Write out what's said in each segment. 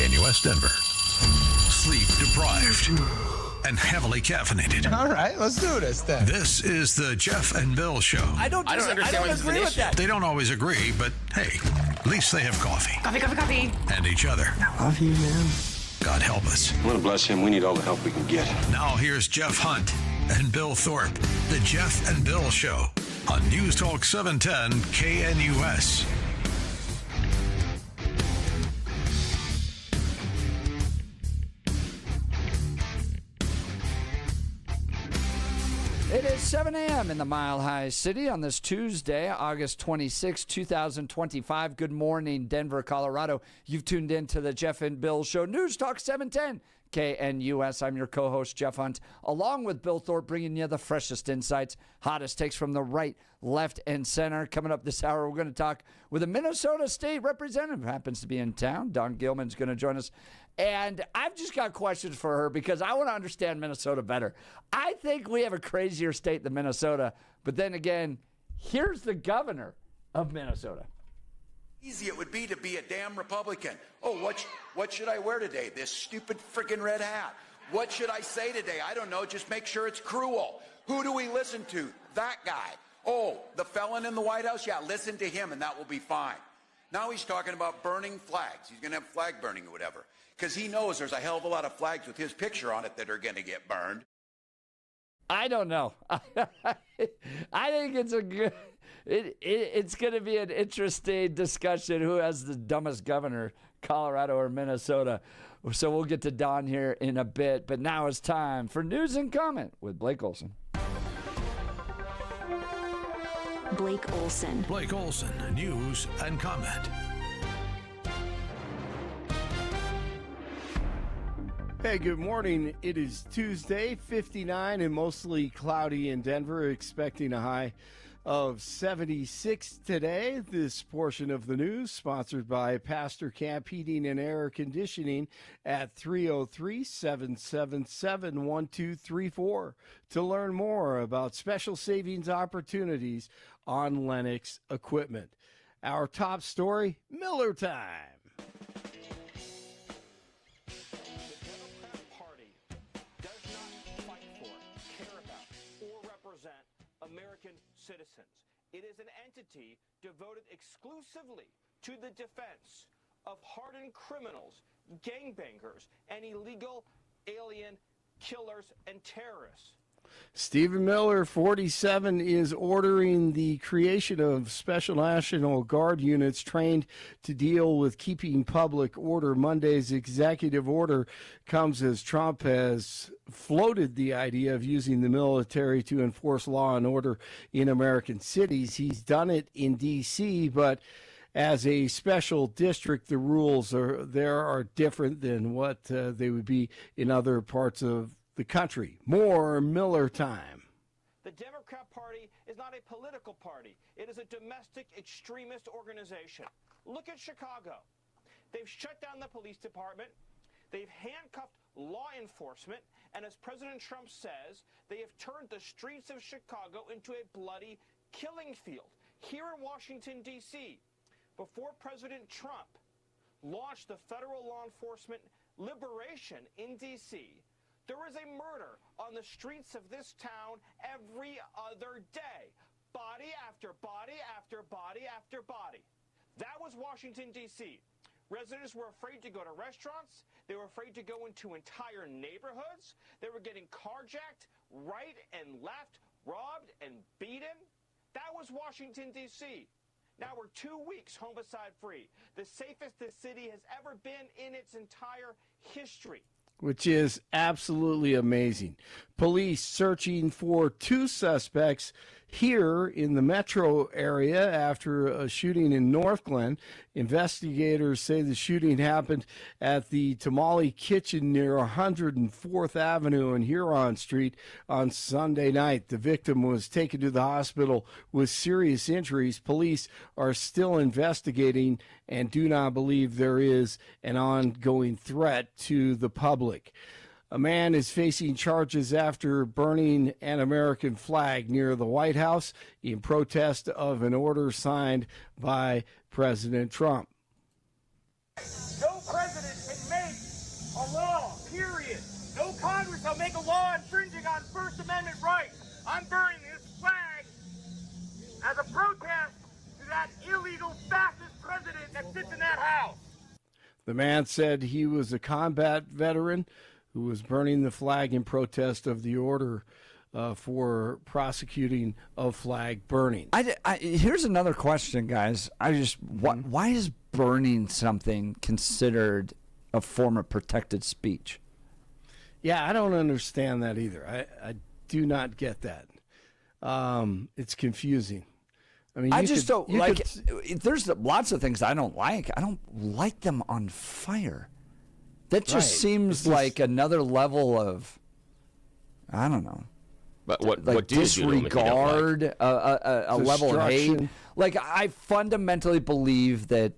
KNUS Denver. Sleep deprived and heavily caffeinated. All right, let's do this then. This is the Jeff and Bill Show. I don't agree with that. They don't always agree, but hey, at least they have coffee. Coffee. And each other. I love you, man. God help us. I want to bless him. We need all the help we can get. Now here's Jeff Hunt and Bill Thorpe. The Jeff and Bill Show on News Talk 710 KNUS. It is 7 a.m. in the Mile High City on this Tuesday, August 26, 2025. Good morning, Denver, Colorado. You've tuned in to the Jeff and Bill Show, News Talk 710 KNUS. I'm your co-host, Jeff Hunt, along with Bill Thorpe, bringing you the freshest insights, hottest takes from the right, left, and center. Coming up this hour, we're going to talk with a Minnesota State Representative who happens to be in town. Dawn Gillman is going to join us. And I've just got questions for her because I want to understand Minnesota better. I think we have a crazier state than Minnesota. But then again, here's the governor of Minnesota. Easy it would be to be a damn Republican. Oh, what should I wear today? This stupid freaking red hat. What should I say today? I don't know. Just make sure it's cruel. Who do we listen to? That guy. Oh, the felon in the White House? Yeah, listen to him and that will be fine. Now he's talking about burning flags. He's going to have flag burning or whatever. Because he knows there's a hell of a lot of flags with his picture on it that are going to get burned. I don't know. I think it's a good. It's going to be an interesting discussion. Who has the dumbest governor, Colorado or Minnesota? So we'll get to Dawn here in a bit. But now it's time for news and comment with Blake Olson. Blake Olson. Blake Olson, news and comment. Hey, good morning. It is Tuesday, 59 and mostly cloudy in Denver, expecting a high of 76 today. This portion of the news sponsored by Pastor Camp Heating and Air Conditioning at 303-777-1234 to learn more about special savings opportunities on Lennox equipment. Our top story, Miller time. American citizens. It is an entity devoted exclusively to the defense of hardened criminals, gangbangers, and illegal alien killers and terrorists. Stephen Miller, 47, is ordering the creation of Special National Guard units trained to deal with keeping public order. Monday's executive order comes as Trump has floated the idea of using the military to enforce law and order in American cities. He's done it in D.C., but as a special district, the rules are different than what they would be in other parts of the country. More Miller time. The Democrat Party is not a political party. It is a domestic extremist organization. Look at Chicago. They've shut down the police department. They've handcuffed law enforcement. And as President Trump says, they have turned the streets of Chicago into a bloody killing field. Here in Washington, D.C., before President Trump launched the federal law enforcement liberation in D.C., there is a murder on the streets of this town every other day. Body after body after body after body. That was Washington, D.C. Residents were afraid to go to restaurants. They were afraid to go into entire neighborhoods. They were getting carjacked right and left, robbed and beaten. That was Washington, D.C. Now we're 2 weeks homicide free, the safest the city has ever been in its entire history. Which is absolutely amazing. Police searching for two suspects here in the metro area after a shooting in North Glen. Investigators say the shooting happened at the Tamale Kitchen near 104th Avenue and Huron Street on Sunday night. The victim was taken to the hospital with serious injuries. Police are still investigating and do not believe there is an ongoing threat to the public. A man is facing charges after burning an American flag near the White House in protest of an order signed by President Trump. No president can make shall make a law infringing on First Amendment rights. I'm burning this flag as a protest to that illegal fascist president that sits in that house. The man said he was a combat veteran who was burning the flag in protest of the order for prosecuting of flag burning. Here's another question, guys. Why is burning something considered a form of protected speech? Yeah, I don't understand that either. I do not get that. It's confusing. I mean, there's lots of things I don't like. I don't like them on fire. That just seems like another level of, I don't know. But what do disregard, you do a level of hate. Like, I fundamentally believe that,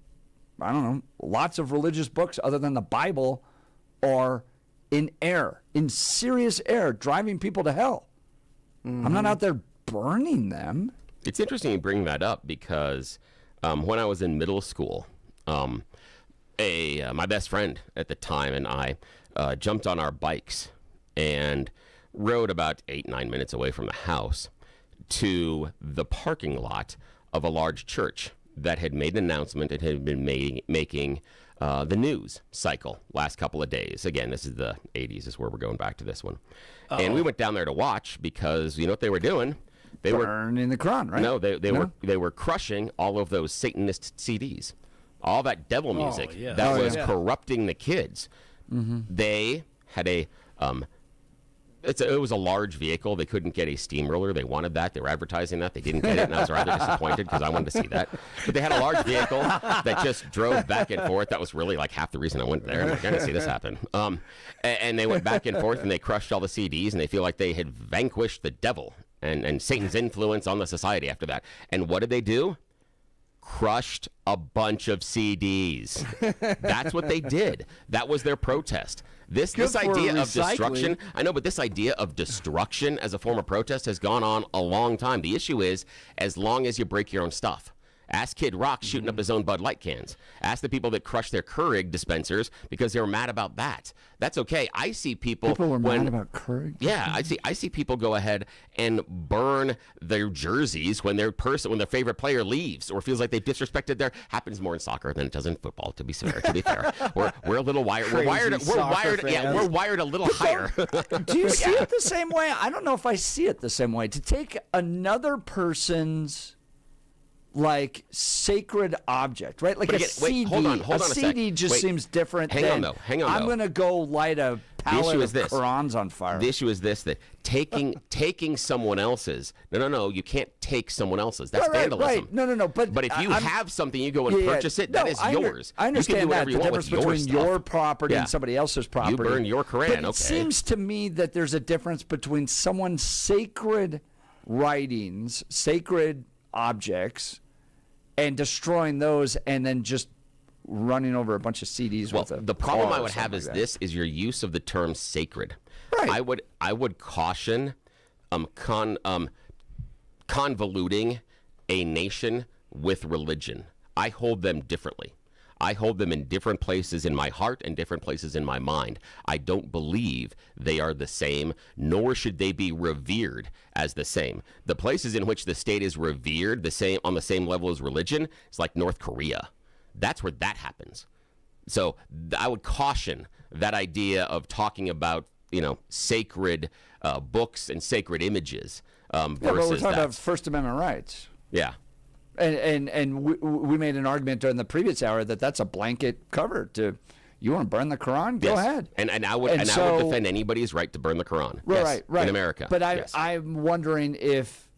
I don't know, lots of religious books other than the Bible are in error, in serious error, driving people to hell. Mm-hmm. I'm not out there burning them. It's interesting you bring that up because when I was in middle school, my best friend at the time and I jumped on our bikes and rode about 8-9 minutes away from the house to the parking lot of a large church that had made an announcement. It had been making the news cycle last couple of days. Again, this is the 80s is where we're going back to this one. And we went down there to watch because you know what they were doing? They were burning the Quran, right? No, they were crushing all of those Satanist CDs, all that devil music that was corrupting the kids. Mm-hmm. They had it was a large vehicle. They couldn't get a steamroller. They wanted that. They were advertising that. They didn't get it, and I was rather disappointed because I wanted to see that. But they had a large vehicle that just drove back and forth. That was really like half the reason I went there. I'm like, I gotta see this happen. And they went back and forth, and they crushed all the CDs, and they feel like they had vanquished the devil and Satan's influence on the society after that. And what did they do? Crushed a bunch of CDs. That's what they did. That was their protest. This idea of destruction, I know, but this idea of destruction as a form of protest has gone on a long time. The issue is, as long as you break your own stuff. Ask Kid Rock shooting up his own Bud Light cans. Ask the people that crushed their Keurig dispensers because they were mad about that. That's okay. I see people were mad about Keurig. Yeah, I see people go ahead and burn their jerseys when their favorite player leaves or feels like they've disrespected their. Happens more in soccer than it does in football. To be fair, we're a little wired. We're wired a little higher. Do you see it the same way? I don't know if I see it the same way. To take another person's like sacred object, right? Like CD. Hold on a CD just seems different. Hang on. I'm going to go light a pallet of Qurans on fire. The issue is this: that taking someone else's. No. You can't take someone else's. That's vandalism. Right. No. But if you have something, you go and purchase it. That is yours. I understand that. The difference between your property and somebody else's property. You burn your Quran. But it seems to me that there's a difference between someone's sacred writings, sacred objects, and destroying those and then just running over a bunch of CDs with the problem I would have is this is your use of the term sacred. Right. I would caution convoluting a nation with religion. I hold them differently. I hold them in different places in my heart and different places in my mind. I don't believe they are the same, nor should they be revered as the same. The places in which the state is revered on the same level as religion is like North Korea. That's where that happens. So I would caution that idea of talking about, sacred books and sacred images versus but we're talking about First Amendment rights. Yeah. And we made an argument during the previous hour that that's a blanket cover to, you want to burn the Quran? Go ahead. And I would defend anybody's right to burn the Quran. Right. In America. But I'm wondering if,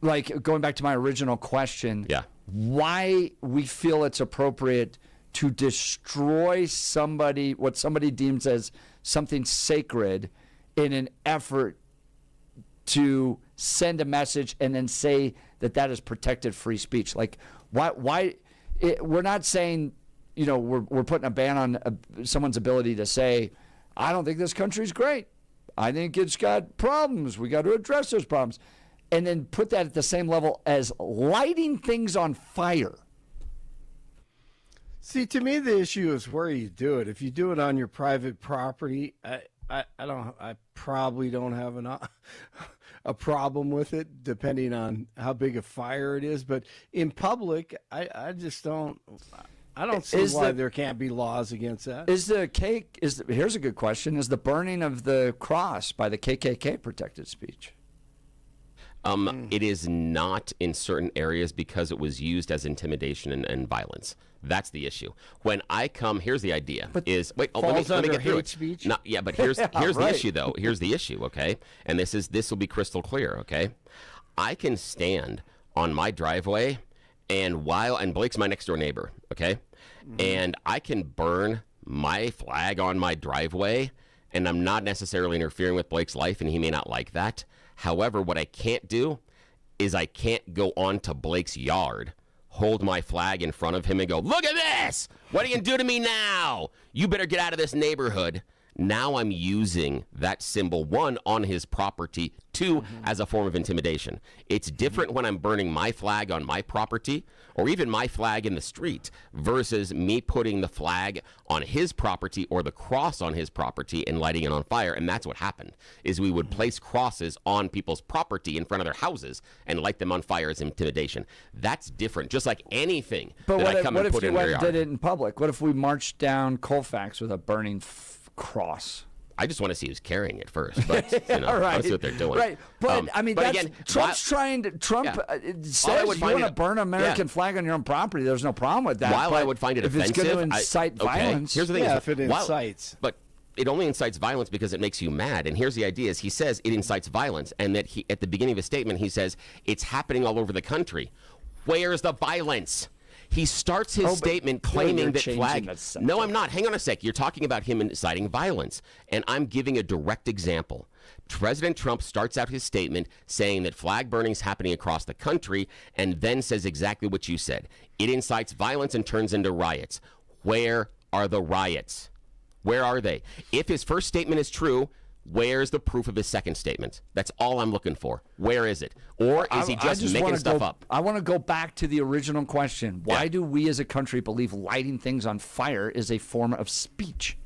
like, going back to my original question, why we feel it's appropriate to destroy what somebody deems as something sacred in an effort to send a message and then say that is protected free speech. Like, why we're not saying, we're putting a ban on someone's ability to say, I don't think this country's great. I think it's got problems. We got to address those problems. And then put that at the same level as lighting things on fire. See, to me, the issue is where you do it. If you do it on your private property, I probably don't have a problem with it, depending on how big a fire it is. But in public, I just don't. I don't see why there can't be laws against that. Here's a good question: is the burning of the cross by the KKK protected speech? It is not in certain areas because it was used as intimidation and violence. That's the issue. When I come, here's the idea: let me get through it. Speech? But here's the issue, though. Here's the issue, okay? And this will be crystal clear, okay? I can stand on my driveway, and Blake's my next door neighbor, okay? Mm-hmm. And I can burn my flag on my driveway, and I'm not necessarily interfering with Blake's life, and he may not like that. However, what I can't do is I can't go onto Blake's yard, hold my flag in front of him and go, look at this! What are you going to do to me now? You better get out of this neighborhood. Now I'm using that symbol, one, on his property, two, as a form of intimidation. It's different when I'm burning my flag on my property or even my flag in the street versus me putting the flag on his property or the cross on his property and lighting it on fire. And that's what happened, is we would place crosses on people's property in front of their houses and light them on fire as intimidation. That's different, just like anything that I come and put in their yard. What if you did it in public? What if we marched down Colfax with a burning cross? I just want to see who's carrying it first, but All right. Let's see what they're doing. Right, but I mean, again, Trump's trying to. Trump says you want to burn an American flag on your own property. There's no problem with that. While I would find it offensive, if it's going to incite violence, here's the thing: if it incites, but it only incites violence because it makes you mad. And here's the idea: is he says it incites violence, and that at the beginning of his statement he says it's happening all over the country. Where's the violence? He starts his statement claiming that flag. No, I'm not. Hang on a sec. You're talking about him inciting violence. And I'm giving a direct example. President Trump starts out his statement saying that flag burning is happening across the country and then says exactly what you said. It incites violence and turns into riots. Where are the riots? Where are they? If his first statement is true, where's the proof of his second statement? That's all I'm looking for. Where is it? Or is he just making stuff up? I want to go back to the original question. Why do we as a country believe lighting things on fire is a form of speech?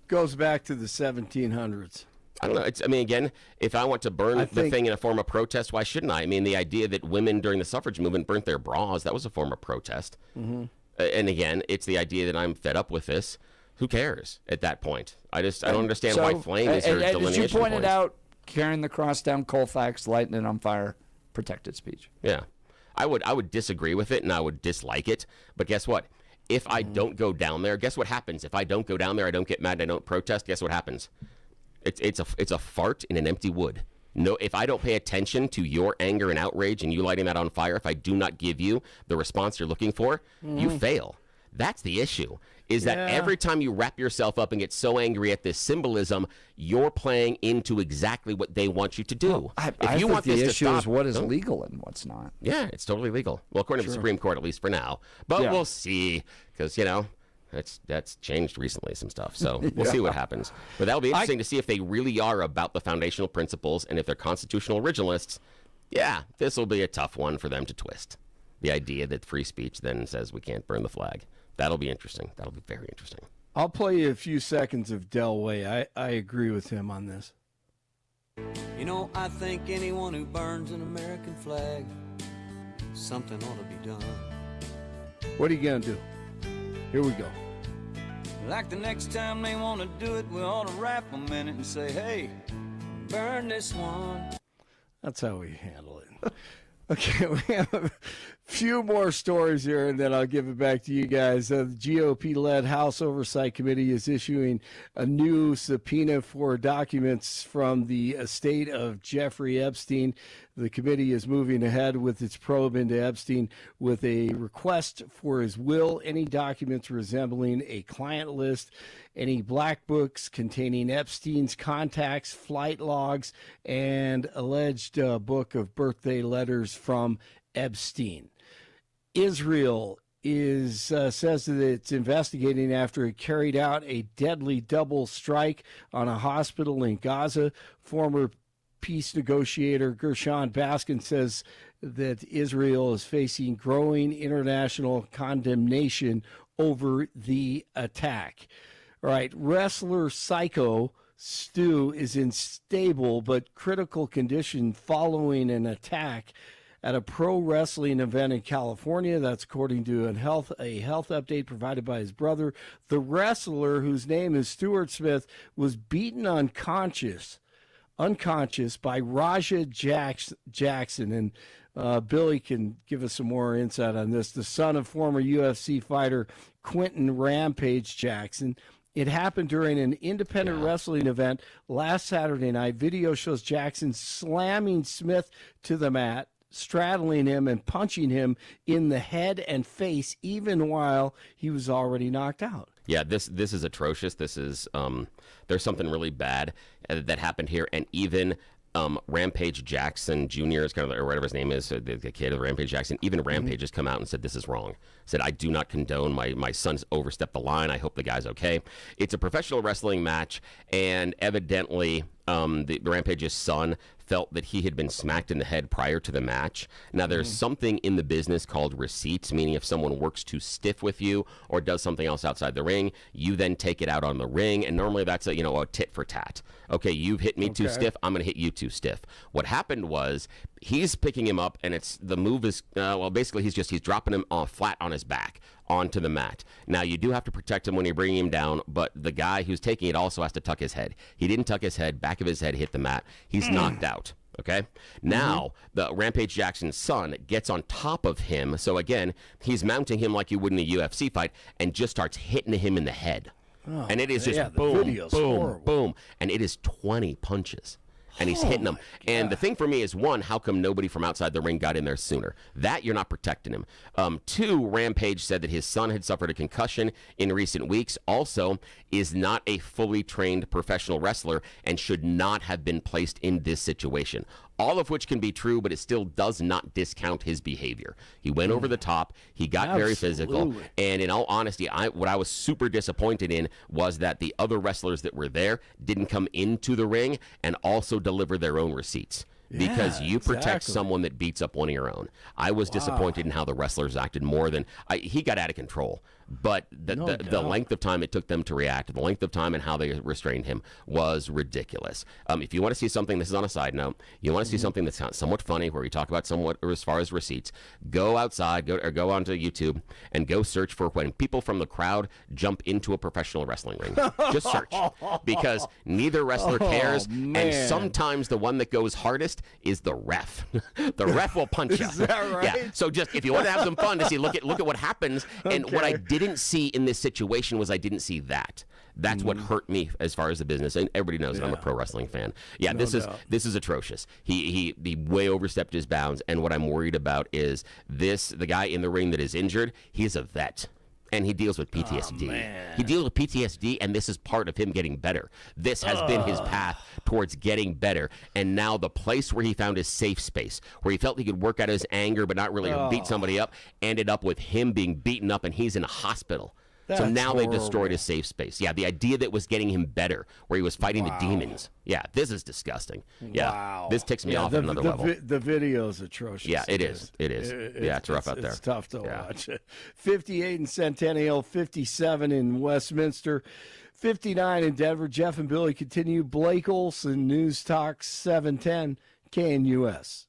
Goes back to the 1700s. I don't know. Again, if I want to burn the thing in a form of protest, why shouldn't I? I mean, the idea that women during the suffrage movement burnt their bras, that was a form of protest. Mm-hmm. And again, it's the idea that I'm fed up with this. Who cares at that point? I don't understand why flame is your delineation as you pointed point. out, carrying the cross down Colfax, lighting it on fire, protected speech. Yeah. I would disagree with it and I would dislike it. But guess what? If I don't go down there, guess what happens? If I don't go down there, I don't get mad, I don't protest, guess what happens? It's a fart in an empty wood. No, if I don't pay attention to your anger and outrage and you lighting that on fire, if I do not give you the response you're looking for, you fail. That's the issue, is that every time you wrap yourself up and get so angry at this symbolism, you're playing into exactly what they want you to do. Well, I think the issue is what is legal and what's not. Yeah, it's totally legal. Well, according to the Supreme Court, at least for now. But we'll see, because, that's changed recently, some stuff. So we'll see what happens. But that'll be interesting to see if they really are about the foundational principles, and if they're constitutional originalists, this will be a tough one for them to twist. The idea that free speech then says we can't burn the flag. That'll be interesting. That'll be very interesting. I'll play you a few seconds of Del Way. I agree with him on this. I think anyone who burns an American flag, something ought to be done. What are you going to do? Here we go. Like the next time they want to do it, we ought to rap them in it and say, hey, burn this one. That's how we handle it. Okay, we have a few more stories here, and then I'll give it back to you guys. The GOP-led House Oversight Committee is issuing a new subpoena for documents from the estate of Jeffrey Epstein. The committee is moving ahead with its probe into Epstein with a request for his will, any documents resembling a client list, any black books containing Epstein's contacts, flight logs, and alleged book of birthday letters from Epstein. Israel says that it's investigating after it carried out a deadly double strike on a hospital in Gaza. Former peace negotiator Gershon Baskin says that Israel is facing growing international condemnation over the attack. All right, wrestler Psycho Stu is in stable but critical condition following an attack at a pro wrestling event in California. That's according to a health update provided by his brother. The wrestler, whose name is Stuart Smith, was beaten unconscious by Raja Jackson. And Billy can give us some more insight on this. The son of former UFC fighter Quentin Rampage Jackson. It happened during an independent wrestling event last Saturday night. Video shows Jackson slamming Smith to the mat, straddling him and punching him in the head and face, even while he was already knocked out. Yeah, this is atrocious. This is there's something really bad that happened here, and even Rampage Jackson Jr. is kind of, or whatever his name is, the kid of Rampage Jackson. Even Rampage has come out and said this is wrong. Said, I do not condone my son's overstepped the line. I hope the guy's okay. It's a professional wrestling match, and evidently the Rampage's son felt that he had been smacked in the head prior to the match. Now, there's something in the business called receipts, meaning if someone works too stiff with you or does something else outside the ring, you then take it out on the ring, and normally that's a tit for tat. Okay, you've hit me too stiff, I'm going to hit you too stiff. What happened was he's picking him up, and the move is, basically he's dropping him flat on his back onto the mat. Now, you do have to protect him when you're bringing him down, but the guy who's taking it also has to tuck his head. He didn't tuck his head. Back of his head hit the mat. He's knocked out. Okay? Now, the Rampage Jackson's son gets on top of him. So, again, he's mounting him like you would in a UFC fight and just starts hitting him in the head. Oh, and it is just boom, boom, boom. And it is 20 punches. And he's hitting them. And the thing for me is, one, how come nobody from outside the ring got in there sooner? That, you're not protecting him. Two, Rampage said that his son had suffered a concussion in recent weeks. Also, is not a fully trained professional wrestler and should not have been placed in this situation. All of which can be true, but it still does not discount his behavior. He went over the top. He got very physical. And in all honesty, what I was super disappointed in was that the other wrestlers that were there didn't come into the ring and also deliver their own receipts. Because you protect someone that beats up one of your own. I was disappointed in how the wrestlers acted more than he got out of control. But the length of time it took them to react, the length of time and how they restrained him was ridiculous. If you want to see something, this is on a side note, you want to see something that's somewhat funny, where we talk about somewhat as far as receipts, go outside, go onto YouTube and go search for when people from the crowd jump into a professional wrestling ring. Just search, because neither wrestler cares, and sometimes the one that goes hardest is the ref. The ref will punch you. Is that right? Yeah. So just, if you want to have some fun, to see, look at what happens. And what I didn't see in this situation was I didn't see that. That's what hurt me as far as the business. And everybody knows that I'm a pro wrestling fan. Yeah, this is atrocious. He way overstepped his bounds. And what I'm worried about is the guy in the ring that is injured, he's a vet. And he deals with PTSD. He deals with PTSD, and this is part of him getting better. This has been his path towards getting better. And now the place where he found his safe space, where he felt he could work out his anger but not really beat somebody up, ended up with him being beaten up, and he's in a hospital. So now they've destroyed his safe space. Yeah, the idea that was getting him better, where he was fighting the demons. Yeah, this is disgusting. Yeah, this ticks me off at another level. The video is atrocious. Yeah, it is. It's rough out there. It's tough to watch. 58 in Centennial, 57 in Westminster, 59 in Denver. Jeff and Billy continue. Blake Olson, News Talk 710 KNUS.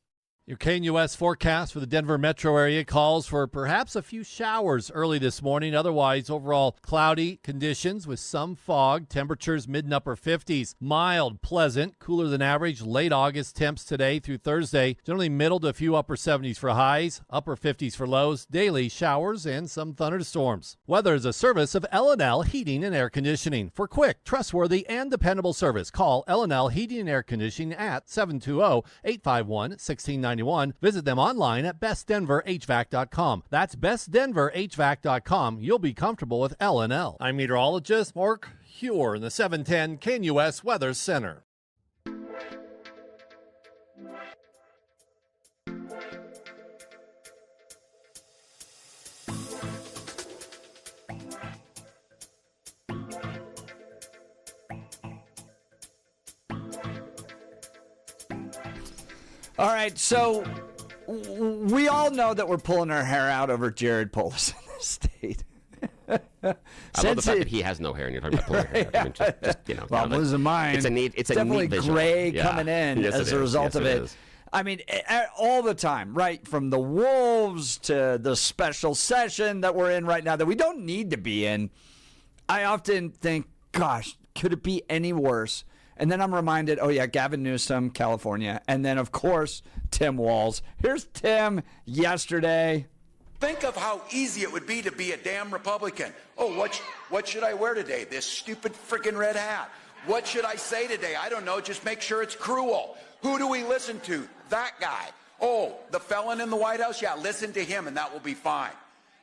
Your KNUS forecast for the Denver metro area calls for perhaps a few showers early this morning. Otherwise, overall cloudy conditions with some fog. Temperatures mid and upper 50s. Mild, pleasant, cooler than average. Late August temps today through Thursday. Generally middle to a few upper 70s for highs. Upper 50s for lows. Daily showers and some thunderstorms. Weather is a service of L&L Heating and Air Conditioning. For quick, trustworthy, and dependable service, call L&L Heating and Air Conditioning at 720-851-1690. Visit them online at bestdenverhvac.com. That's bestdenverhvac.com. You'll be comfortable with L&L. I'm meteorologist Mark Huer in the 710 KNUS Weather Center. All right, so we all know that we're pulling our hair out over Jared Polis in the state. I love the fact that he has no hair and you're talking about pulling hair. I mean, well, I'm losing mine. It's a neat definitely visual. gray coming in yes, as a result of it. I mean, all the time, right? From the Wolves to the special session that we're in right now that we don't need to be in. I often think, gosh, could it be any worse? And then I'm reminded, oh, yeah, Gavin Newsom, California. And then, of course, Tim Walz. Here's Tim yesterday. Think of how easy it would be to be a damn Republican. Oh, what should I wear today? This stupid freaking red hat. What should I say today? I don't know. Just make sure it's cruel. Who do we listen to? That guy. Oh, the felon in the White House? Yeah, listen to him and that will be fine.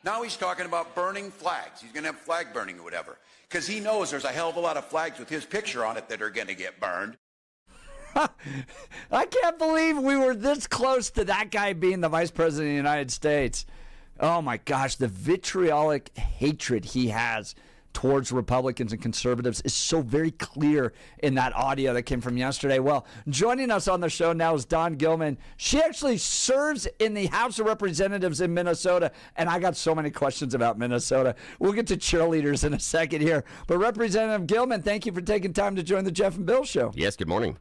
Now he's talking about burning flags. He's going to have flag burning or whatever. Because he knows there's a hell of a lot of flags with his picture on it that are going to get burned. I can't believe we were this close to that guy being the vice president of the United States. Oh, my gosh. The vitriolic hatred he has towards Republicans and conservatives is so very clear in that audio that came from yesterday. Well, joining us on the show now is Dawn Gillman. She actually serves in the House of Representatives in Minnesota, and I got so many questions about Minnesota. We'll get to cheerleaders in a second here. But Representative Gillman, thank you for taking time to join the Jeff and Bill Show. Yes, good morning.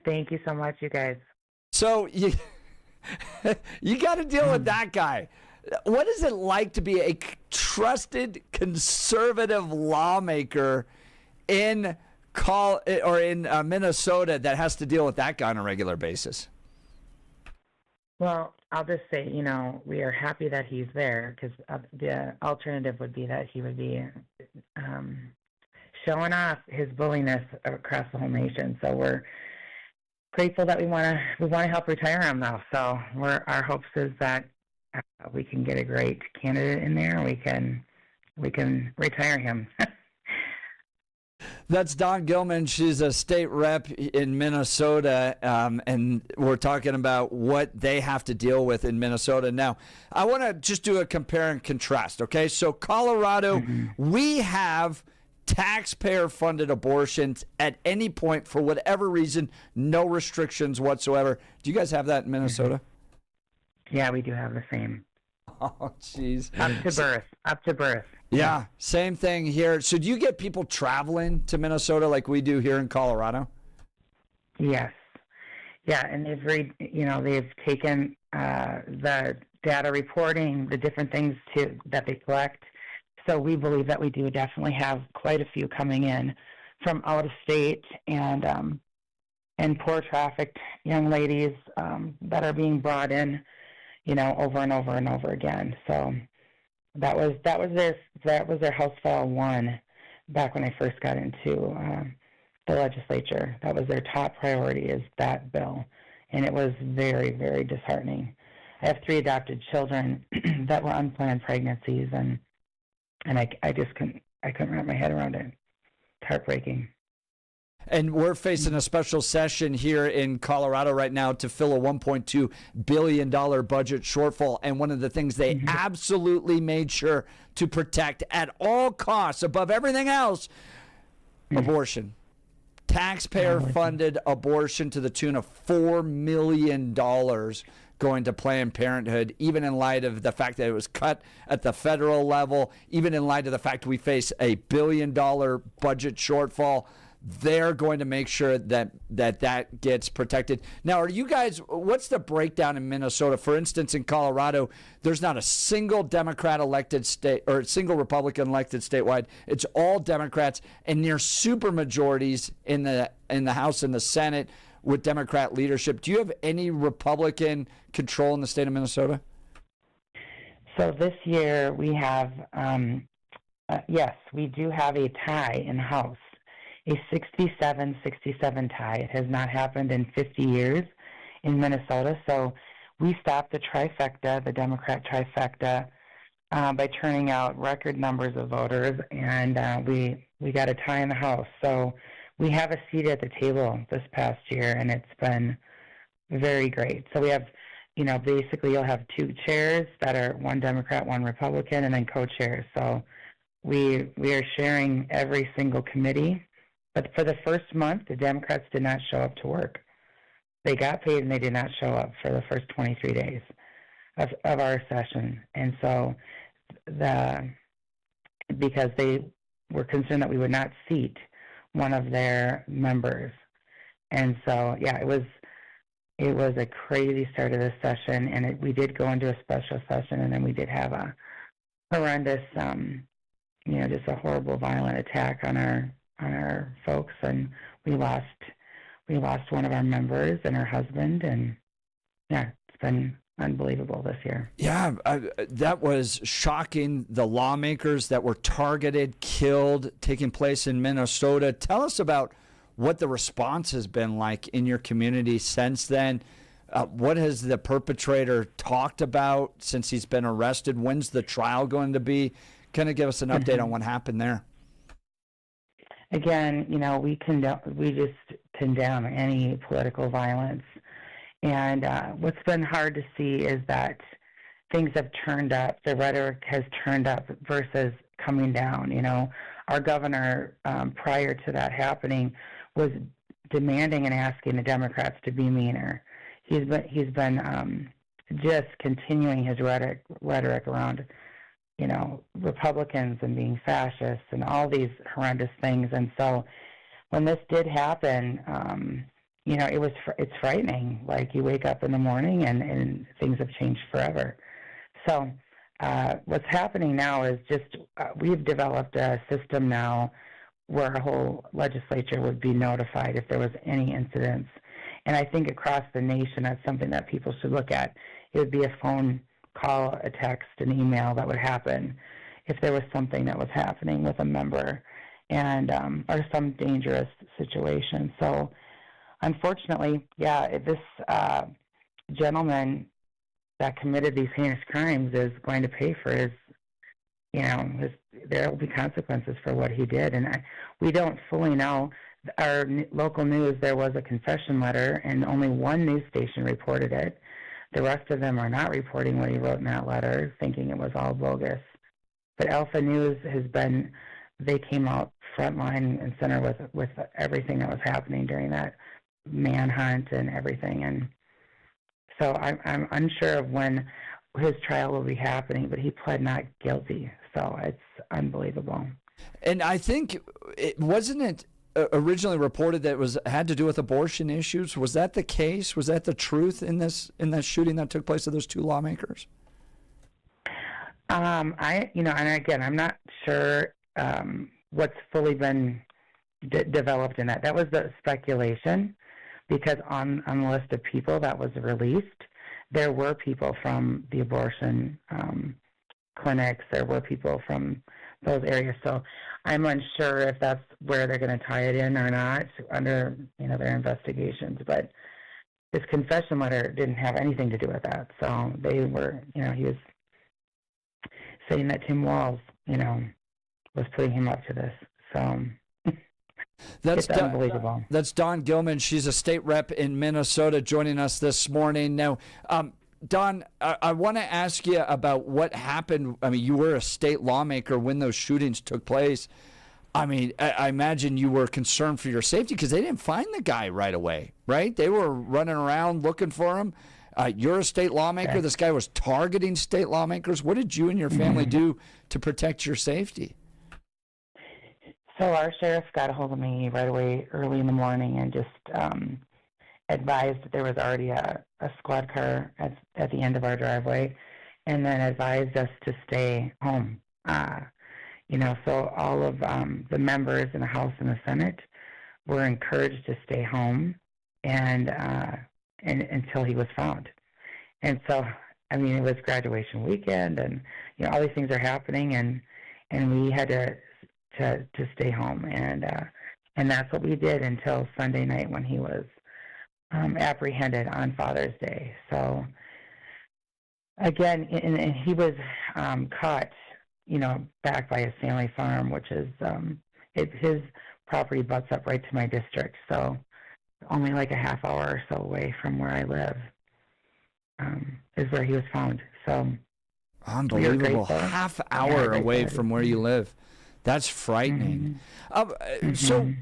Thank you so much, you guys. So you got to deal with that guy. What is it like to be a trusted conservative lawmaker in Minnesota that has to deal with that guy on a regular basis? Well, I'll just say, we are happy that he's there because the alternative would be that he would be showing off his bulliness across the whole nation. So we're grateful that we want to help retire him, though. So our hopes is that we can get a great candidate in there. We can retire him. That's Dawn Gillman. She's a state rep in Minnesota, and we're talking about what they have to deal with in Minnesota. Now, I want to just do a compare and contrast, okay? So Colorado, we have taxpayer-funded abortions at any point for whatever reason, no restrictions whatsoever. Do you guys have that in Minnesota? Yeah, we do have the same. Oh, jeez. Up to birth. Yeah, same thing here. So do you get people traveling to Minnesota like we do here in Colorado? Yes. Yeah, and they've taken the data reporting, the different things that they collect. So we believe that we do definitely have quite a few coming in from out of state and poor trafficked young ladies that are being brought in, over and over and over again. So that was their House File 1 back when I first got into the legislature. That was their top priority, is that bill, and it was very, very disheartening. I have 3 adopted children that were unplanned pregnancies, and I just couldn't wrap my head around it. It's heartbreaking. And we're facing a special session here in Colorado right now to fill a $1.2 billion budget shortfall. And one of the things they absolutely made sure to protect at all costs, above everything else, abortion. Taxpayer-funded abortion to the tune of $4 million going to Planned Parenthood, even in light of the fact that it was cut at the federal level, even in light of the fact we face a $1 billion budget shortfall. They're going to make sure that gets protected. Now, are you guys, what's the breakdown in Minnesota? For instance, in Colorado, there's not a single Democrat elected state or a single Republican elected statewide. It's all Democrats and near super majorities in the House and the Senate with Democrat leadership. Do you have any Republican control in the state of Minnesota? So this year we have, yes, we do have a tie in the House. A 67-67 tie. It has not happened in 50 years in Minnesota. So we stopped the trifecta, the Democrat trifecta, by turning out record numbers of voters, and we got a tie in the House. So we have a seat at the table this past year, and it's been very great. So we have, basically you'll have 2 chairs that are one Democrat, one Republican, and then co-chairs. So we are sharing every single committee. But for the first month, the Democrats did not show up to work. They got paid and they did not show up for the first 23 days of our session. And so because they were concerned that we would not seat one of their members. And so, yeah, it was a crazy start of this session, and we did go into a special session, and then we did have a horrendous, just a horrible, violent attack on our folks, and we lost one of our members and her husband, and yeah, it's been unbelievable this year. Yeah, that was shocking. The lawmakers that were targeted, killed, taking place in Minnesota. Tell us about what the response has been like in your community since then. What has the perpetrator talked about since he's been arrested? When's the trial going to be? Kind of give us an update on what happened there. Again, we just condemn any political violence. And what's been hard to see is that things have turned up. The rhetoric has turned up versus coming down. Our governor, prior to that happening, was demanding and asking the Democrats to be meaner. He's been just continuing his rhetoric around, Republicans and being fascists and all these horrendous things. And so, when this did happen, it's frightening. Like, you wake up in the morning and things have changed forever. So, what's happening now is just we've developed a system now where our whole legislature would be notified if there was any incidents. And I think across the nation, that's something that people should look at. It would be a phone call, a text, an email that would happen if there was something that was happening with a member and or some dangerous situation. So, unfortunately, this gentleman that committed these heinous crimes is going to pay for his, there will be consequences for what he did. And we don't fully know. Our local news, there was a confession letter, and only one news station reported it. The rest of them are not reporting what he wrote in that letter, thinking it was all bogus. But Alpha News they came out frontline and center with everything that was happening during that manhunt and everything. And so I'm unsure of when his trial will be happening, but he pled not guilty. So it's unbelievable. And I think, wasn't it originally reported that it had to do with abortion issues? Was that the case? Was that the truth in that shooting that took place of those two lawmakers? And again, I'm not sure what's fully been developed in that. That was the speculation, because on the list of people that was released, there were people from the abortion clinics. There were people from those areas. So I'm unsure if that's where they're going to tie it in or not under their investigations. But his confession letter didn't have anything to do with that. So they were, he was saying that Tim Walz, was putting him up to this. So that's it's unbelievable. That's Dawn Gillman. She's a state rep in Minnesota, joining us this morning. Now, Dawn, I want to ask you about what happened. I mean, you were a state lawmaker when those shootings took place. I mean, I imagine you were concerned for your safety because they didn't find the guy right away, right? They were running around looking for him. You're a state lawmaker. This guy was targeting state lawmakers. What did you and your family do to protect your safety? So our sheriff got a hold of me right away early in the morning and just advised that there was already a squad car at the end of our driveway, and then advised us to stay home. So all of the members in the House and the Senate were encouraged to stay home and until he was found. And so, I mean, it was graduation weekend, and all these things are happening, and we had to stay home, and that's what we did until Sunday night when he was apprehended on Father's Day. So again, and he was caught, back by his family farm, which is his property butts up right to my district, so only like a half hour or so away from where I live is where he was found. So unbelievable, half hour away from where you live. That's frightening. So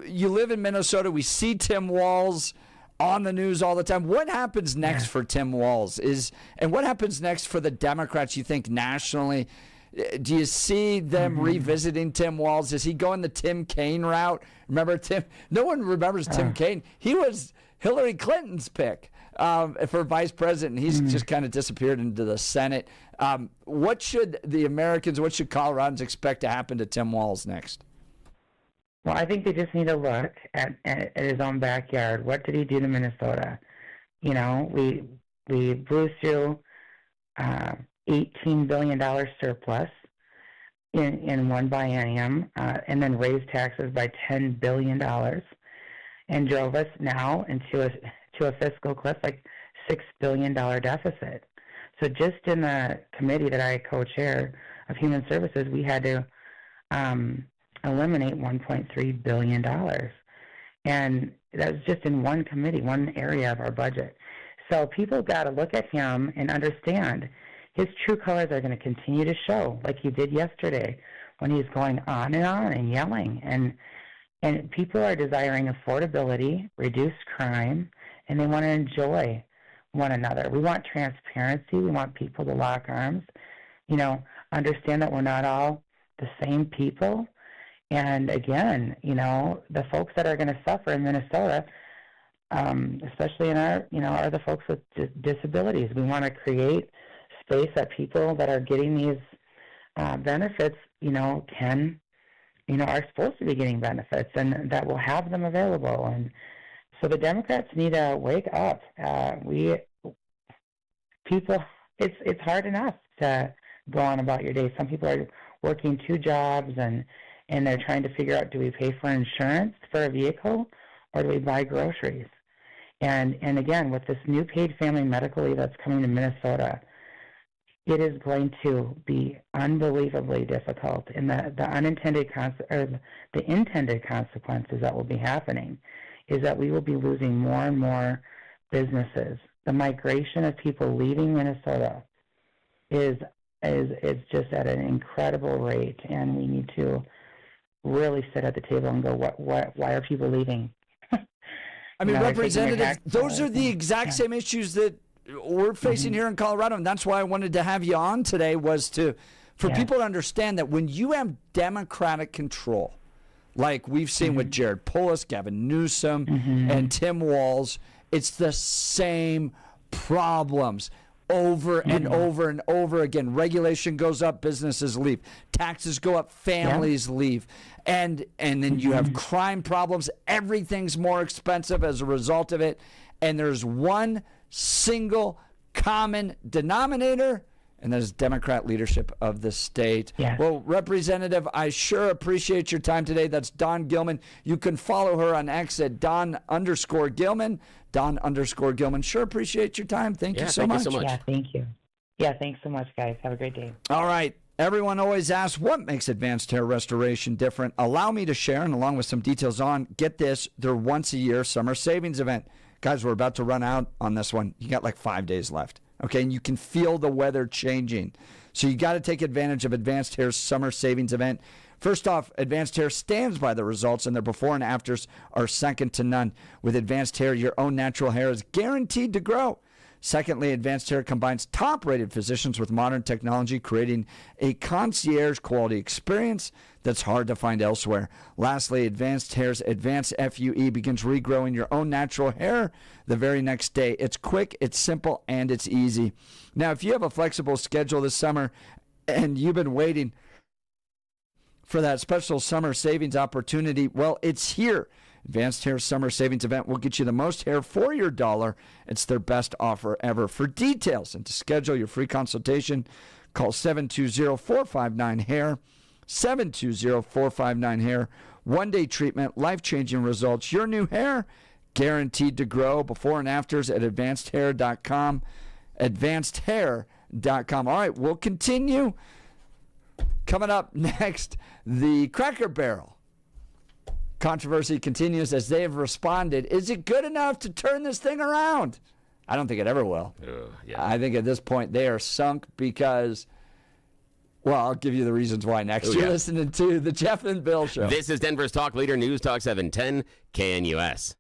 you live in Minnesota. We see Tim Walz on the news all the time. What happens next for Tim Walz? And what happens next for the Democrats, you think, nationally? Do you see them revisiting Tim Walz? Is he going the Tim Kaine route? Remember Tim? No one remembers Tim Kaine. He was Hillary Clinton's pick for vice president. He's just kind of disappeared into the Senate. What should the Americans, what should Coloradans expect to happen to Tim Walz next? Well, I think they just need to look at his own backyard. What did he do to Minnesota? You know, we blew through $18 billion surplus in one biennium, and then raised taxes by $10 billion, and drove us now into a fiscal cliff, like $6 billion deficit. So just in the committee that I co-chair of Human Services, we had to eliminate $1.3 billion. And that was just in one committee, one area of our budget. So people got to look at him and understand his true colors are going to continue to show, like he did yesterday when he's going on and yelling. And people are desiring affordability, reduced crime, and they want to enjoy one another. We want transparency. We want people to lock arms, you know, understand that we're not all the same people. And again, you know, the folks that are going to suffer in Minnesota, especially in our, you know, are the folks with disabilities. We want to create space that people that are getting these benefits, you know, are supposed to be getting benefits, and that will have them available. And so the Democrats need to wake up. It's hard enough to go on about your day. Some people are working 2 jobs, and they're trying to figure out, do we pay for insurance for a vehicle, or do we buy groceries? And again, with this new paid family medical leave that's coming to Minnesota, it is going to be unbelievably difficult. And the intended consequences that will be happening is that we will be losing more and more businesses. The migration of people leaving Minnesota is just at an incredible rate, and we need to really sit at the table and go, why are people leaving? I mean, Representative, those are the exact same issues that we're facing here in Colorado, and that's why I wanted to have you on today, was for people to understand that when you have Democratic control, like we've seen with Jared Polis, Gavin Newsom, and Tim Walz, it's the same problems over and over and over again. Regulation goes up, businesses leave. Taxes go up, families leave. And then you have crime problems. Everything's more expensive as a result of it. And there's one single common denominator, and that is Democrat leadership of the state. Well, Representative, I sure appreciate your time today. That's Dawn Gillman. You can follow her on X at Dawn_Gillman. Dawn_Gillman. Sure appreciate your time. Thank you so much. Yeah, thank you. Yeah, thanks so much, guys. Have a great day. All right. Everyone always asks, what makes advanced hair restoration different? Allow me to share, and along with some details on, get this, their once-a-year summer savings event. Guys, we're about to run out on this one. You got like 5 days left. Okay, and you can feel the weather changing. So you got to take advantage of Advanced Hair's summer savings event. First off, Advanced Hair stands by the results, and their before and afters are second to none. With Advanced Hair, your own natural hair is guaranteed to grow. Secondly, Advanced Hair combines top-rated physicians with modern technology, creating a concierge-quality experience that's hard to find elsewhere. Lastly, Advanced Hair's Advanced FUE begins regrowing your own natural hair the very next day. It's quick, it's simple, and it's easy. Now, if you have a flexible schedule this summer and you've been waiting for that special summer savings opportunity, well, it's here. Advanced Hair Summer Savings Event will get you the most hair for your dollar. It's their best offer ever. For details and to schedule your free consultation, call 720-459-HAIR, 720-459-HAIR. One-day treatment, life-changing results. Your new hair, guaranteed to grow. Before and afters at advancedhair.com, advancedhair.com. All right, we'll continue. Coming up next, the Cracker Barrel controversy continues as they have responded. Is it good enough to turn this thing around? I don't think it ever will. I think at this point they are sunk because, well, I'll give you the reasons why next. You're listening to the Jeff and Bill Show. This is Denver's talk leader, News Talk 710 KNUS.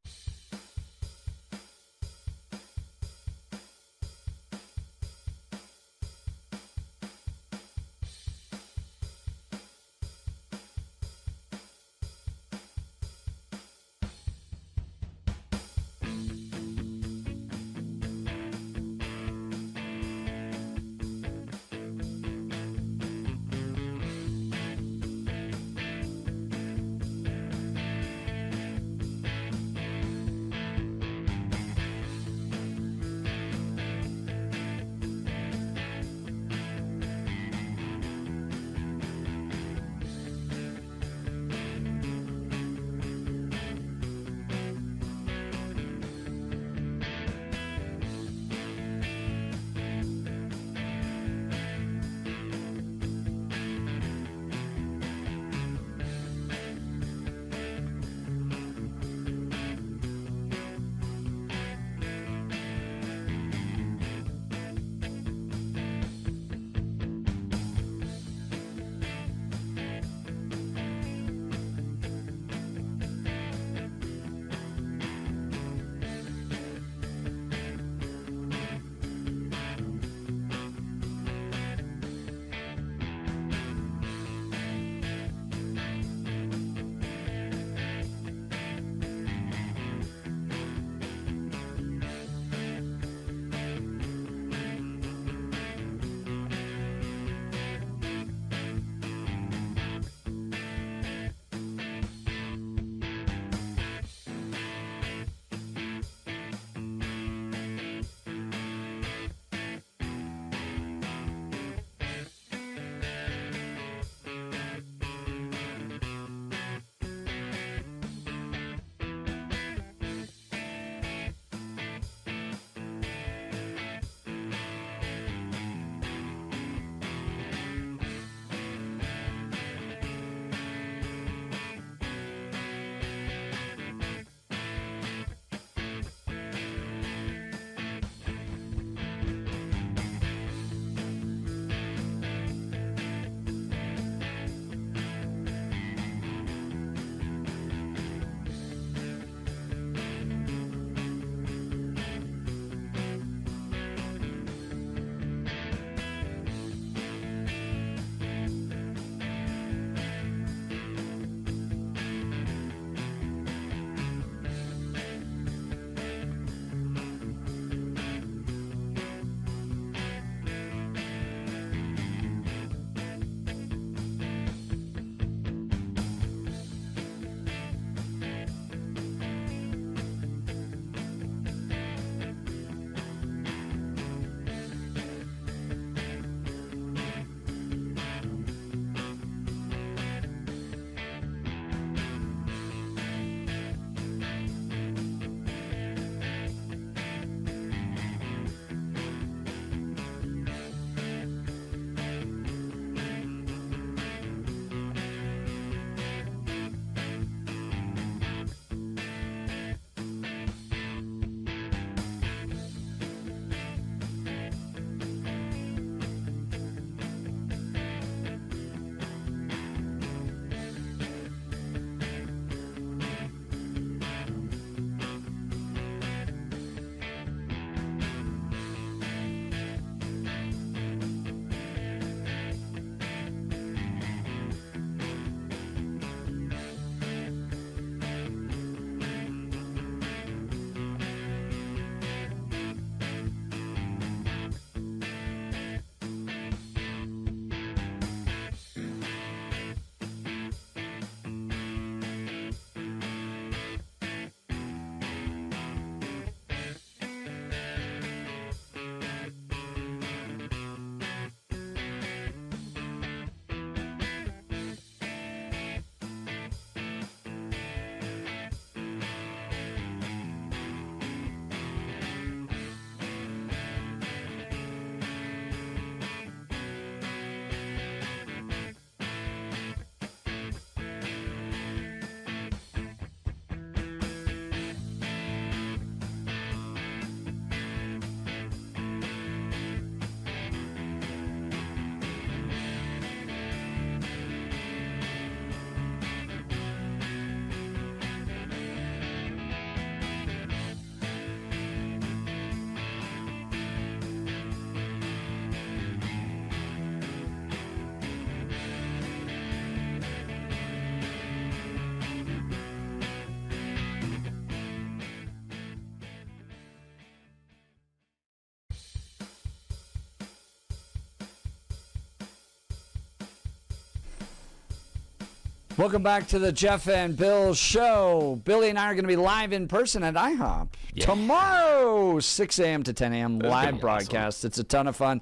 Welcome back to the Jeff and Bill Show. Billy and I are going to be live in person at IHOP tomorrow, 6 a.m. to 10 a.m. live broadcast. Awesome. It's a ton of fun.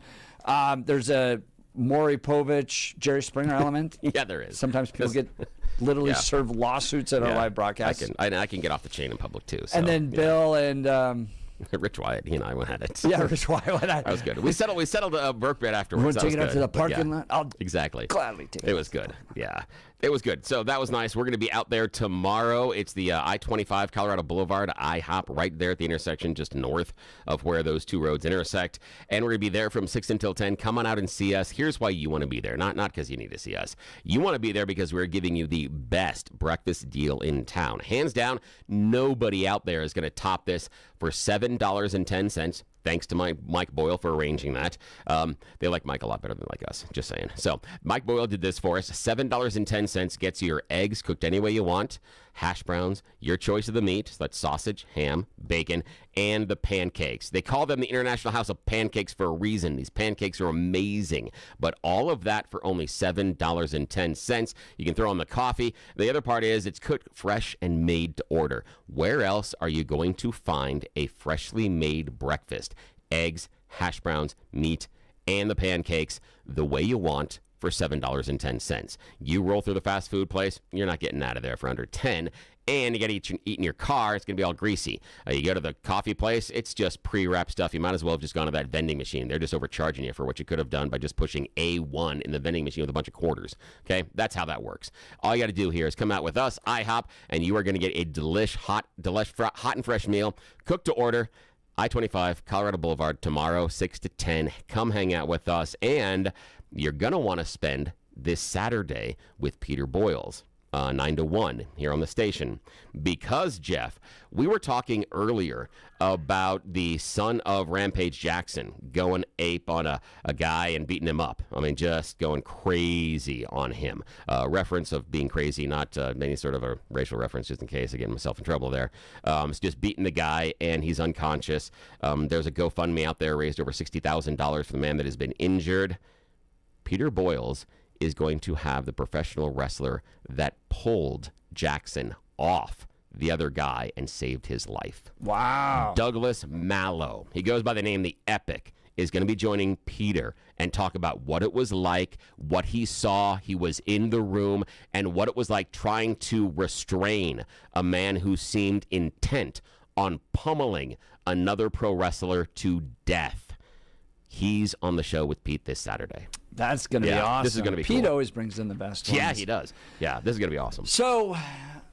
There's a Maury Povich, Jerry Springer element. Yeah, there is. Sometimes people get literally served lawsuits at our live broadcast. I can get off the chain in public, too. So, and then Bill and... Rich Wyatt, he and I went at it. Yeah, Rich Wyatt. That was good. We settled a Burke bet afterwards. We're taking it up to the parking lot. I'll gladly take it. It was good. Yeah, it was good. So that was nice. We're going to be out there tomorrow. It's the I-25 Colorado Boulevard IHOP right there at the intersection, just north of where those two roads intersect. And we're going to be there from 6 until 10. Come on out and see us. Here's why you want to be there. Not because you need to see us. You want to be there because we're giving you the best breakfast deal in town. Hands down, nobody out there is going to top this for $7.10. Thanks to Mike Boyle for arranging that. They like Mike a lot better than like us, just saying. So Mike Boyle did this for us. $7.10 gets you your eggs cooked any way you want, hash browns, your choice of the meat. So that's sausage, ham, bacon, and the pancakes. They call them the International House of Pancakes for a reason. These pancakes are amazing. But all of that for only $7.10. You can throw on the coffee. The other part is it's cooked fresh and made to order. Where else are you going to find a freshly made breakfast? Eggs, hash browns, meat, and the pancakes the way you want for $7.10. You roll through the fast food place, you're not getting out of there for under 10. And you got to eat in your car, it's going to be all greasy. You go to the coffee place, it's just pre-wrapped stuff. You might as well have just gone to that vending machine. They're just overcharging you for what you could have done by just pushing A1 in the vending machine with a bunch of quarters. Okay, that's how that works. All you got to do here is come out with us, IHOP, and you are going to get a hot and fresh meal, cooked to order. I-25, Colorado Boulevard, tomorrow, 6 to 10. Come hang out with us. And you're going to want to spend this Saturday with Peter Boyles, 9 to 1 here on the station. Because, Jeff, we were talking earlier about the son of Rampage Jackson going ape on a guy and beating him up. I mean, just going crazy on him. Reference of being crazy, not any sort of a racial reference, just in case I get myself in trouble there. It's just beating the guy, and he's unconscious. There's a GoFundMe out there, raised over $60,000 for the man that has been injured. Peter Boyles is going to have the professional wrestler that pulled Jackson off the other guy and saved his life. Wow. Douglas Mallow. He goes by the name The Epic, is going to be joining Peter and talk about what it was like, what he saw. He was in the room, and what it was like trying to restrain a man who seemed intent on pummeling another pro wrestler to death. He's on the show with Pete this Saturday. That's going to be awesome. This is going to be Pete cool. always brings in the best ones. Yeah, he does. Yeah, this is going to be awesome. So,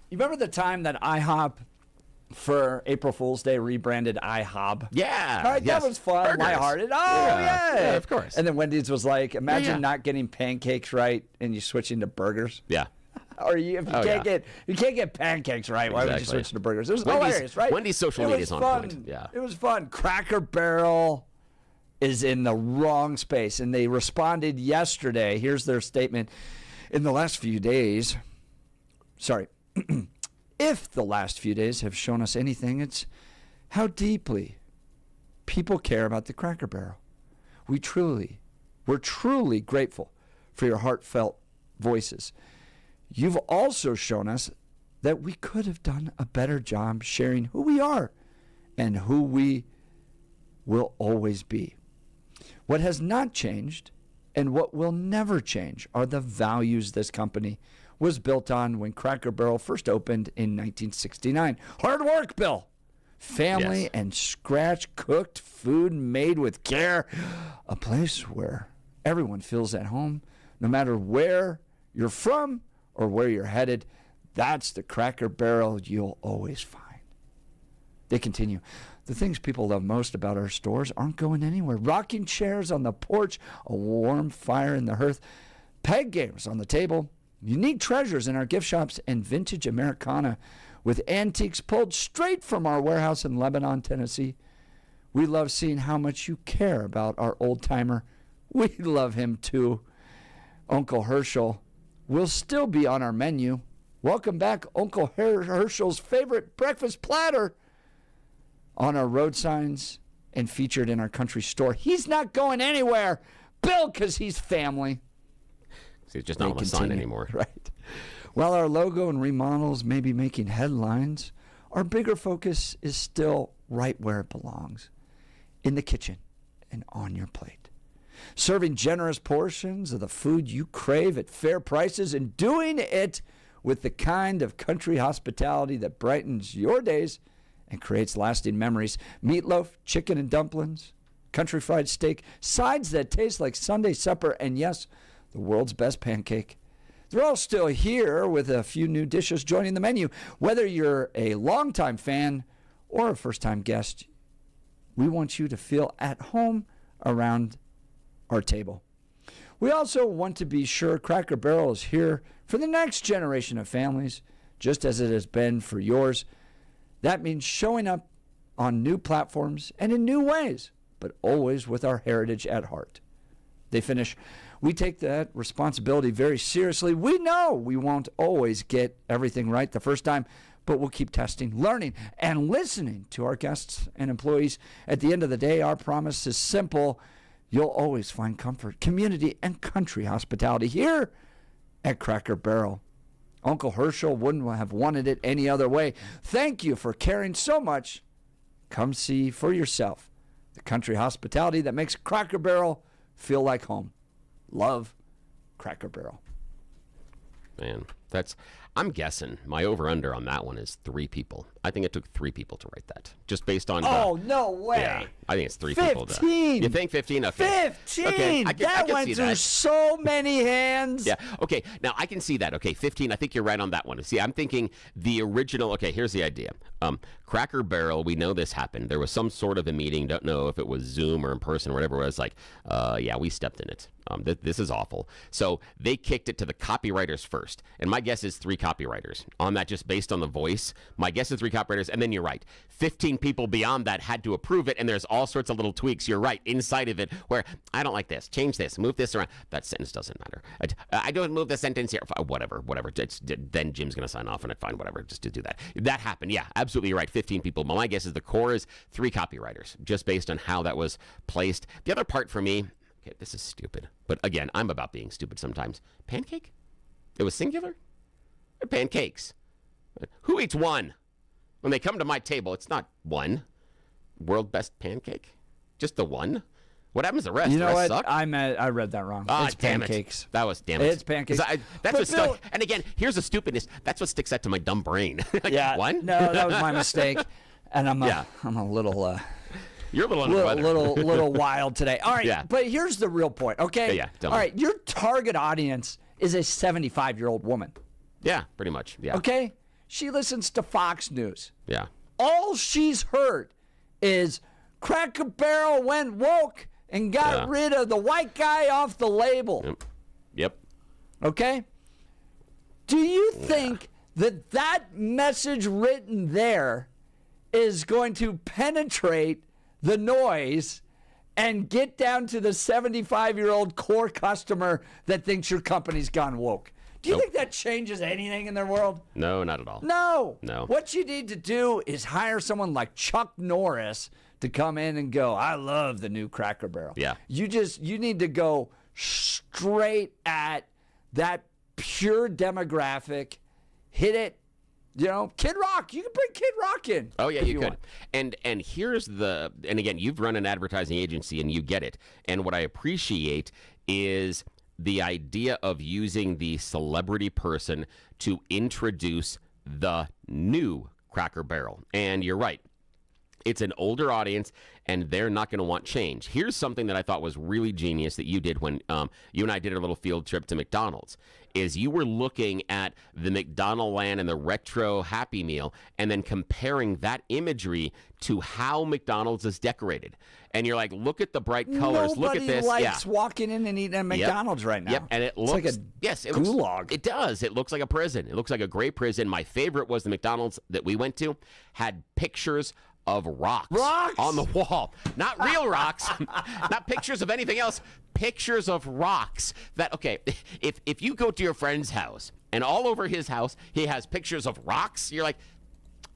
you remember the time that IHOP for April Fool's Day rebranded IHOB? Yeah. Right, yes. That was fun, Burgers. lighthearted. Oh, yeah. Yeah, of course. And then Wendy's was like, imagine not getting pancakes right and you switching to burgers. Yeah. Or if you can't get pancakes right, why would you switch to burgers? It was hilarious, right? Wendy's social media is on point. Yeah. It was fun. Cracker Barrel is in the wrong space, and they responded yesterday. Here's their statement. In the last few days, if the last few days have shown us anything, it's how deeply people care about the Cracker Barrel. We're truly grateful for your heartfelt voices. You've also shown us that we could have done a better job sharing who we are and who we will always be. What has not changed and what will never change are the values this company was built on when Cracker Barrel first opened in 1969. Hard work, Bill. Family and scratch-cooked food made with care. A place where everyone feels at home, no matter where you're from or where you're headed. That's the Cracker Barrel you'll always find. They continue. The things people love most about our stores aren't going anywhere. Rocking chairs on the porch, a warm fire in the hearth, peg games on the table, unique treasures in our gift shops, and vintage Americana with antiques pulled straight from our warehouse in Lebanon, Tennessee. We love seeing how much you care about our old-timer. We love him too. Uncle Herschel will still be on our menu. Welcome back, Uncle Herschel's favorite breakfast platter, on our road signs and featured in our country store. He's not going anywhere, Bill, because he's family. So he's just not on the sign anymore. Right. While our logo and remodels may be making headlines, our bigger focus is still right where it belongs, in the kitchen and on your plate. Serving generous portions of the food you crave at fair prices and doing it with the kind of country hospitality that brightens your days and creates lasting memories. Meatloaf, chicken and dumplings, country fried steak, sides that taste like Sunday supper, and yes, the world's best pancake. They're all still here with a few new dishes joining the menu. Whether you're a longtime fan or a first-time guest, we want you to feel at home around our table. We also want to be sure Cracker Barrel is here for the next generation of families, just as it has been for yours. That means showing up on new platforms and in new ways, but always with our heritage at heart. They finish, we take that responsibility very seriously. We know we won't always get everything right the first time, but we'll keep testing, learning, and listening to our guests and employees. At the end of the day, our promise is simple. You'll always find comfort, community, and country hospitality here at Cracker Barrel. Uncle Herschel wouldn't have wanted it any other way. Thank you for caring so much. Come see for yourself the country hospitality that makes Cracker Barrel feel like home. Love, Cracker Barrel. Man, I'm guessing my over-under on that one is 3 people. I think it took 3 people to write that, just based on... no way. Yeah, I think it's 3 people. 15. You think 15? Okay. 15! Okay, that went through so many hands. Yeah, okay. Now, I can see that. Okay, 15, I think you're right on that one. See, I'm thinking the original... Okay, here's the idea. Cracker Barrel, we know this happened. There was some sort of a meeting. Don't know if it was Zoom or in person or whatever it was. Like, yeah, we stepped in it. This is awful. So they kicked it to the copywriters first. And my guess is 3 copywriters. On that, just based on the voice, my guess is 3 copywriters. And then you're right. 15 people beyond that had to approve it. And there's all sorts of little tweaks. You're right. Inside of it where I don't like this. Change this. Move this around. That sentence doesn't matter. I don't move the sentence here. Whatever. Then Jim's going to sign off on it. Fine. Whatever. Just to do that. That happened. Yeah, absolutely right. 15 people. But my guess is the core is 3 copywriters, just based on how that was placed. The other part for me, okay, this is stupid. But again, I'm about being stupid sometimes. Pancake? It was singular? They're pancakes. Who eats one? When they come to my table, it's not one. World best pancake? Just the one? What happens to the rest? You know the what? rest suck? I read that wrong. It's pancakes. That was damn it. It's pancakes. That's what stuck. And again, here's the stupidness. That's what sticks out to my dumb brain. Like, yeah. One? No, that was my mistake. And I'm a little... You're a little under the weather. little wild today. All right, but here's the real point, okay? Yeah, all right, your target audience is a 75-year-old woman. Yeah, pretty much. Yeah. Okay? She listens to Fox News. Yeah. All she's heard is Cracker Barrel went woke and got rid of the white guy off the label. Yep. Okay? Do you think that message written there is going to penetrate the noise and get down to the 75-year-old core customer that thinks your company's gone woke? Do you think that changes anything in their world? No, not at all. No. No. What you need to do is hire someone like Chuck Norris to come in and go, I love the new Cracker Barrel. Yeah. You need to go straight at that pure demographic, hit it. You know, Kid Rock. You can bring Kid Rock in. Oh yeah, you could. Want. And here's and again, you've run an advertising agency and you get it. And what I appreciate is the idea of using the celebrity person to introduce the new Cracker Barrel. And you're right. It's an older audience, and they're not going to want change. Here's something that I thought was really genius that you did when you and I did a little field trip to McDonald's, is you were looking at the McDonald land and the retro Happy Meal and then comparing that imagery to how McDonald's is decorated. And you're like, look at the bright colors. Look at this. Nobody likes walking in and eating at McDonald's right now. Yep, and it looks like a gulag. It does. It looks like a prison. It looks like a great prison. My favorite was the McDonald's that we went to, had pictures of rocks on the wall. Not real rocks, not pictures of anything else, pictures of rocks that, okay, if you go to your friend's house and all over his house he has pictures of rocks, you're like,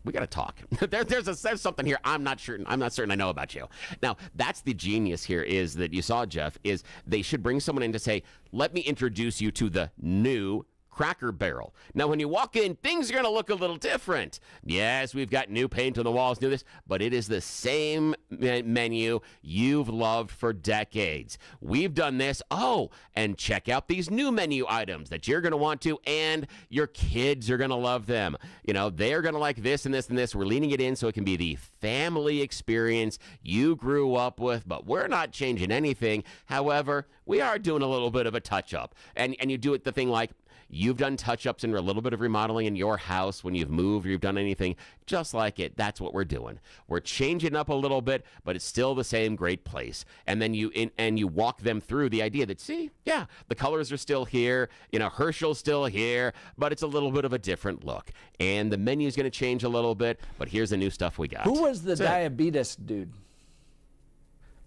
we got to talk. There's something here I'm not certain I know about you. Now, that's the genius here is that you saw, Jeff, is they should bring someone in to say, let me introduce you to the new Cracker Barrel. Now, when you walk in, things are going to look a little different. Yes, we've got new paint on the walls, new this, but it is the same menu you've loved for decades. We've done this. Oh, and check out these new menu items that you're going to want to, and your kids are going to love them. You know, they're going to like this and this and this. We're leaning it in so it can be the family experience you grew up with, but we're not changing anything. However, we are doing a little bit of a touch-up. And you do it the thing like, you've done touch-ups and a little bit of remodeling in your house when you've moved or you've done anything just like it. That's what we're doing. We're changing up a little bit, but it's still the same great place. And then you walk them through the idea that, see, yeah, the colors are still here. You know, Herschel's still here, but it's a little bit of a different look. And the menu's going to change a little bit, but here's the new stuff we got. Who was the diabetes dude?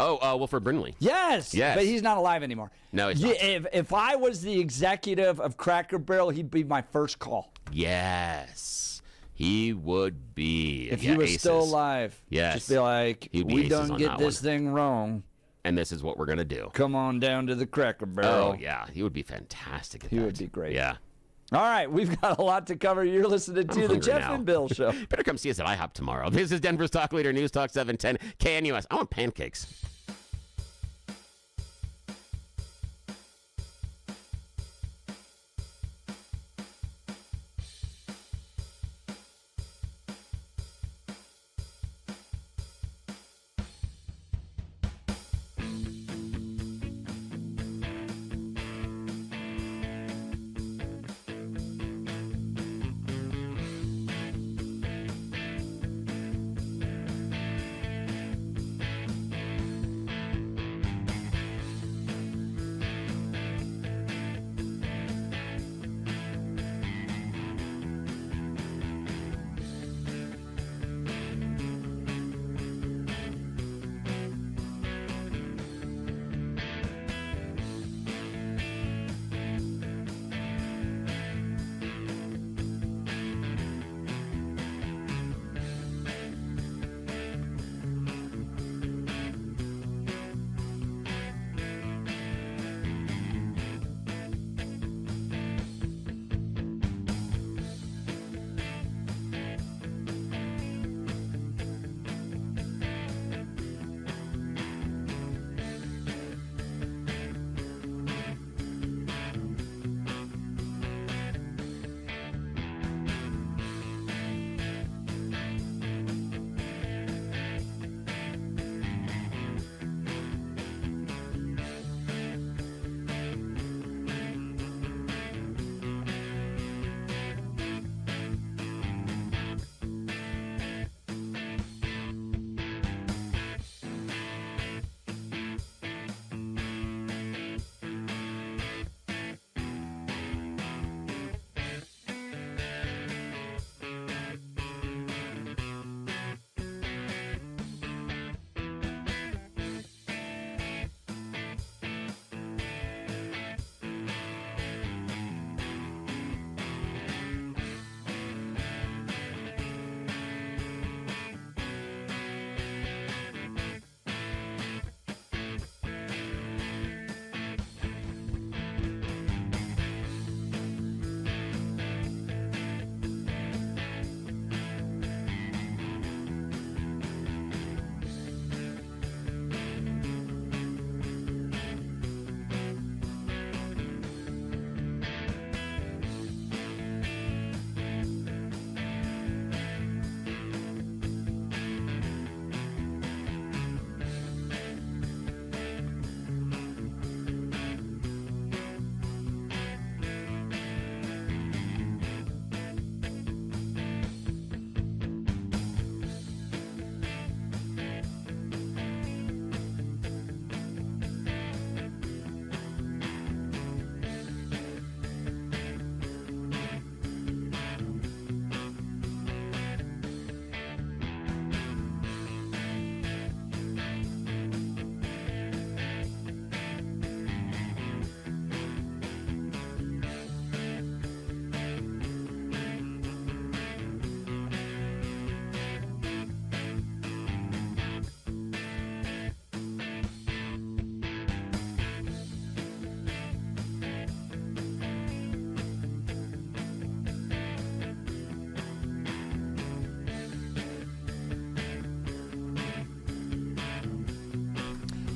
Oh, Wilford Brimley. Yes, yes, but he's not alive anymore. No, he's not. If I was the executive of Cracker Barrel, he'd be my first call. Yes, he would be. If he was still alive. Yes. Just be like, we don't get this thing wrong. And this is what we're going to do. Come on down to the Cracker Barrel. Oh, yeah. He would be fantastic at He that. would be great. Yeah. All right, we've got a lot to cover. You're listening to the Jeff and Bill Show. Better come see us at IHOP tomorrow. This is Denver's Talk Leader, News Talk 710 KNUS. I want pancakes.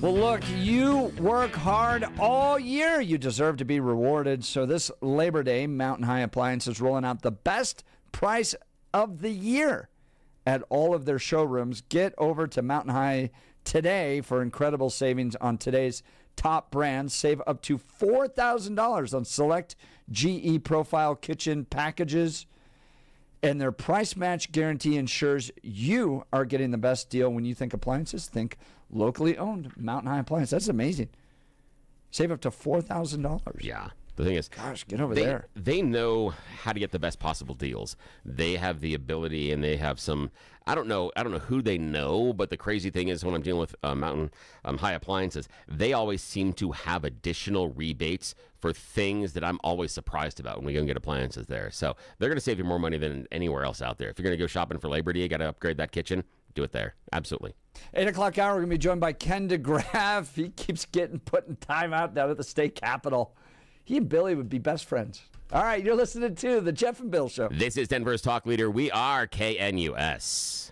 Well, look, you work hard all year. You deserve to be rewarded. So this Labor Day, Mountain High Appliance is rolling out the best price of the year at all of their showrooms. Get over to Mountain High today for incredible savings on today's top brands. Save up to $4,000 on select GE Profile kitchen packages. And their price match guarantee ensures you are getting the best deal. When you think appliances, think locally owned Mountain High Appliance. That's amazing. Save up to $4,000. Yeah. The thing is, gosh, get over there. They know how to get the best possible deals. They have the ability, and they have some. I don't know who they know, but the crazy thing is, when I'm dealing with Mountain High Appliances, they always seem to have additional rebates for things that I'm always surprised about when we go and get appliances there. So they're going to save you more money than anywhere else out there. If you're going to go shopping for Labor Day, you got to upgrade that kitchen. Do it there. Absolutely. 8 o'clock hour, we're going to be joined by Ken DeGraff. He keeps putting time out down at the state capitol. He and Billy would be best friends. All right, you're listening to The Jeff and Bill Show. This is Denver's talk leader. We are KNUS.